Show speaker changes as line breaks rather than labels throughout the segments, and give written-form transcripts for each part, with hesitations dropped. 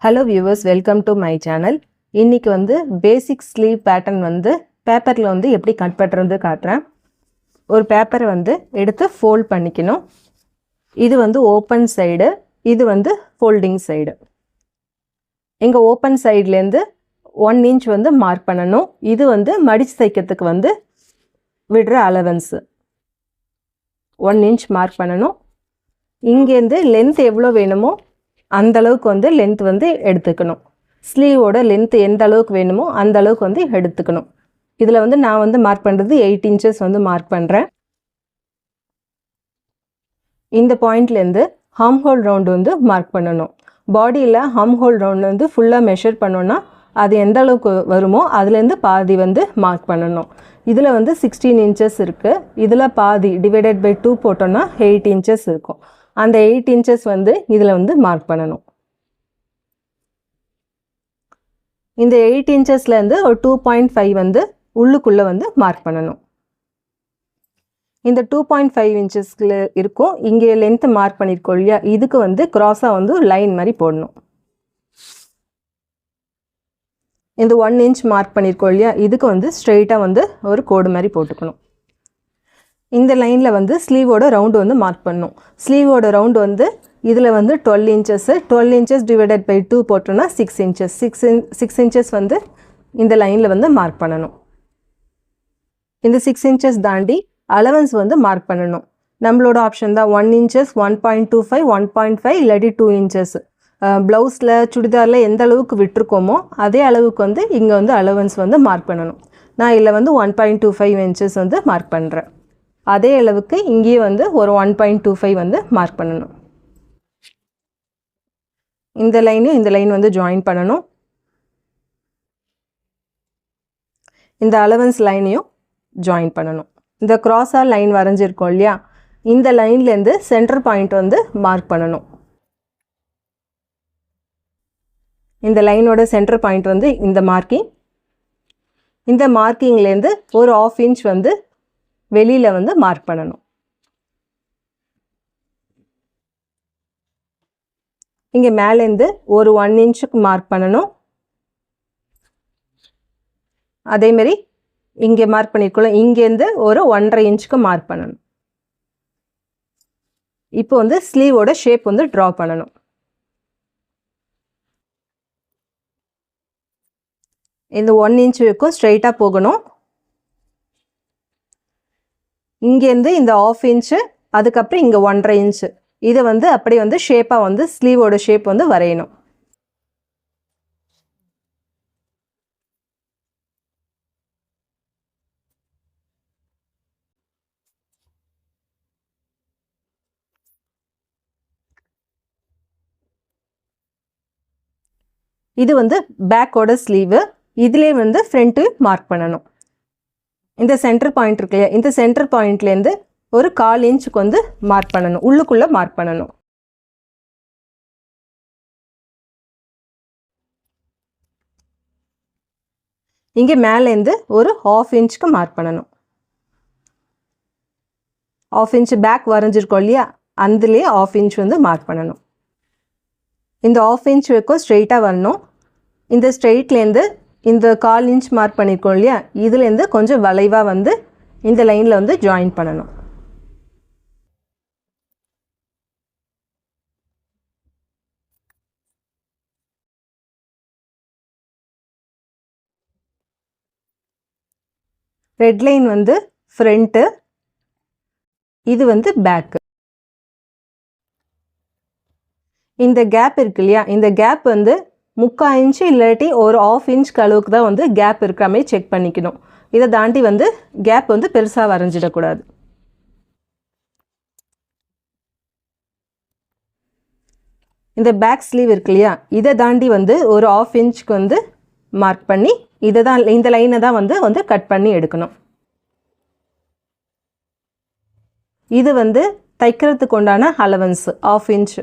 Hello viewers, welcome to my channel. இன்னைக்கு வந்து basic sleeve pattern வந்து பேப்பர்ல வந்து எப்படி கட் பண்றது காட்டுறேன். ஒரு பேப்பரை வந்து எடுத்து fold பண்ணிக்கணும். இது வந்து open side, இது வந்து folding side. இங்க open sideல இருந்து 1 inch வந்து மார்க் பண்ணனும். இது வந்து மடிச்சு தைக்கிறதுக்கு வந்து விடுற allowance. 1 inch மார்க் பண்ணனும். இங்க இருந்து length எவ்வளவு வேணுமோ அந்த அளவுக்கு வந்து length வந்து எடுத்துக்கணும். ஸ்லீவ் ஓட length எந்த அளவுக்கு வேணுமோ அந்த அளவுக்கு வந்து எடுத்துக்கணும். இதுல வந்து நான் வந்து மார்க் பண்றது 8 inches வந்து மார்க் பண்றேன். இந்த பாயிண்ட்ல இருந்து ஆர்ம் ஹோல் ரவுண்ட் வந்து மார்க் பண்ணனும். பாடியில ஆர்ம் ஹோல் ரவுண்ட் வந்து ஃபுல்லா மெஷர் பண்ணோம்னா அது எந்த அளவுக்கு வருமோ அதுல இருந்து பாதி வந்து மார்க் பண்ணனும். இதுல வந்து 16 inches இருக்கு. இதுல பாதி divided by 2 போட்டோம்னா 8 inches இருக்கும். அந்த 8 inches வந்து இதுல வந்து மார்க் பண்ணனும். இந்த 8 inchesல இருந்து ஒரு 2.5 வந்து உள்ளுக்குள்ள வந்து மார்க் பண்ணனும். இந்த 2.5 inchesல இருக்கும். இங்க length மார்க் பண்ணிருக்கோம் இல்லையா, இதுக்கு வந்து கிராஸா வந்து லைன் மாதிரி போடணும். இந்த 1 inch மார்க் பண்ணிருக்கோம் இல்லையா, இதுக்கு வந்து ஸ்ட்ரைட்டா வந்து ஒரு கோடு மாதிரி போட்டுக்கணும். இந்த லைன்ல வந்து ஸ்லீவ் ஓட ரவுண்ட் வந்து மார்க் பண்ணனும். ஸ்லீவ் ஓட ரவுண்ட் வந்து இதுல வந்து 12 inches 12 inches divided by 2 போட்டோம்னா 6 inches 6 inches வந்து இந்த லைன்ல வந்து மார்க் பண்ணனும். இந்த 6 inches தாண்டி allowance வந்து மார்க் பண்ணனும். நம்மளோட ஆப்ஷன் தான் 1 inches 1.25 1.5 இல்லாட்டி 2 inches. ப்ளவுஸ்ல சுடிதார்ல எந்த அளவுக்கு விட்டுருக்கோமோ அதே அளவுக்கு வந்து இங்க வந்து allowance வந்து மார்க் பண்ணனும். நான் இல்ல வந்து 1.25 inches வந்து மார்க் பண்றேன். அதே அளவுக்கு இங்கே வந்து ஒரு 1.25 வந்து மார்க் பண்ணனும். இந்த லைனும் இந்த லைன் வந்து ஜாயின் பண்ணனும். இந்த allowance லைனையும் ஜாயின் பண்ணனும். இந்த கிராஸா லைன் வரைஞ்சிருக்கோம் இல்லையா, இந்த லைன்ல இருந்து சென்டர் பாயிண்ட் வந்து மார்க் பண்ணனும். இந்த லைனோட சென்டர் பாயிண்ட் வந்து இந்த மார்க்கிங். இந்த மார்க்கிங்ல இருந்து ஒரு 1/2 inch வந்து வெளியில வந்து மார்க் பண்ணனும். இங்க மேல இருந்து ஒரு 1 inchக்கு மார்க் பண்ணனும். அதே மாதிரி இங்க மார்க் பண்ணிருக்கோம், இங்க இருந்து ஒரு 1.5 inchக்கு மார்க் பண்ணனும். இப்போ வந்து ஸ்லீவோட ஷேப் வந்து டிரா பண்ணனும். இந்த 1 inch வரைக்கும் ஸ்ட்ரைட்டா போகணும். இங்க இருந்து இந்த 1/2 inch அதுக்கு அப்புறம் இங்க 1.5 inch இத வந்து அப்படியே வந்து ஷேப்பா வந்து ஸ்லீவோட ஷேப் வந்து வரையணும். இது வந்து பேக்கோட ஸ்லீவ். இதுலயே வந்து ஃப்ரண்ட் மார்க் பண்ணனும். இந்த சென்டர் பாயிண்ட் இருக்கு இல்லையா, இந்த சென்டர் பாயிண்ட்ல இருந்து ஒரு 1/4 inchக்கு வந்து மார்க் பண்ணனும். உள்ளுக்குள்ள மார்க் பண்ணனும். இங்க மேல இருந்து ஒரு 1/2 inchக்கு மார்க் பண்ணனும். 1/2 inch பேக் வரைஞ்சிருக்கோம் இல்லையா, அதுலயே 1/2 inch வந்து மார்க் பண்ணனும். இந்த 1/2 inch வரைக்கும் ஸ்ட்ரைட்டா வரணும். இந்த ஸ்ட்ரைட்ல இருந்து இந்த 1/4 inch மார்க் பண்ணிருக்கோம் இல்லையா, இதுல இருந்து கொஞ்சம் வளைவா வந்து இந்த லைன்ல வந்து ஜாயின் பண்ணனும். ரெட் லைன் வந்து ஃப்ரண்ட், இது வந்து பேக். இந்த கேப் இருக்கு இல்லையா, இந்த கேப் வந்து 3/4 inch இல்லாட்டி ஒரு 1/2 inch அளவுக்கு தான் வந்து கேப் இருக்கிற மாதிரி செக் பண்ணிக்கணும். இதை தாண்டி வந்து கேப் வந்து பெருசா வரைஞ்சிடக்கூடாது. இந்த பேக் ஸ்லீவ் இருக்கு இல்லையா, இதை தாண்டி வந்து ஒரு 1/2 inchக்கு வந்து மார்க் பண்ணி இந்த லைனை தான் வந்து கட் பண்ணி எடுக்கணும். இது வந்து தைக்கிறதுக்கு உண்டான allowance 1/2 inch.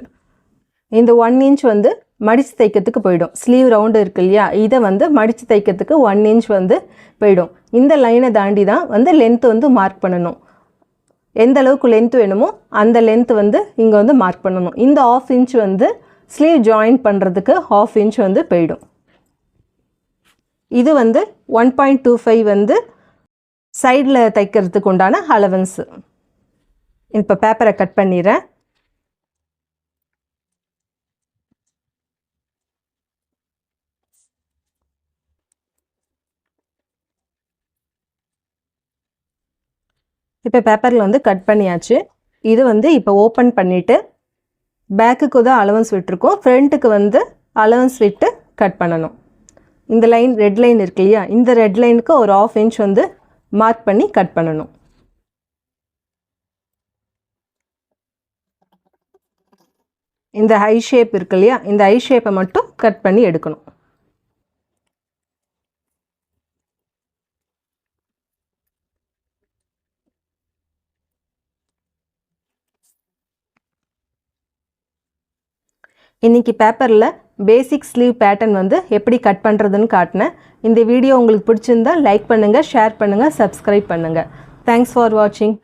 இந்த 1 inch வந்து மடிச்சு தைக்கிறதுக்கு போய்டும். ஸ்லீவ் ரவுண்ட் இருக்கு இல்லையா, இதை வந்து மடிச்சு தைக்கிறதுக்கு 1 inch வந்து போய்டும். இந்த லைனை தாண்டி தான் வந்து லென்த் வந்து மார்க் பண்ணணும். எந்த அளவுக்கு லென்த் வேணுமோ அந்த லென்த் வந்து இங்க வந்து மார்க் பண்ணணும். இந்த 1/2 inch வந்து ஸ்லீவ் ஜாயின் பண்ணுறதுக்கு 1/2 இன்ச் வந்து போயிடும். இது வந்து 1.25 வந்து சைடில் தைக்கிறதுக்கு உண்டான அலவன்ஸு. இப்போ பேப்பரை கட் பண்ணிடுறேன். இப்போ பேப்பரில் வந்து கட் பண்ணியாச்சு. இது வந்து இப்போ ஓப்பன் பண்ணிவிட்டு பேக்குக்கு தான் அலவன்ஸ் விட்டுருக்கோம், ஃப்ரண்ட்டுக்கு வந்து அலவன்ஸ் விட்டு கட் பண்ணணும். இந்த லைன் ரெட் லைன் இருக்கு இல்லையா, இந்த ரெட் லைனுக்கு ஒரு 1/2 இன்ச் வந்து மார்க் பண்ணி கட் பண்ணணும். இந்த ஐ ஷேப் இருக்கு இல்லையா, இந்த ஐ ஷேப்பை மட்டும் கட் பண்ணி எடுக்கணும். இன்றைக்கி பேப்பரில் பேசிக் ஸ்லீவ் பேட்டர்ன் வந்து எப்படி கட் பண்ணுறதுன்னு காட்டினேன். இந்த வீடியோ உங்களுக்கு பிடிச்சிருந்தா லைக் பண்ணுங்கள், ஷேர் பண்ணுங்கள், சப்ஸ்கிரைப் பண்ணுங்கள். தேங்க்ஸ் ஃபார் வாட்சிங்.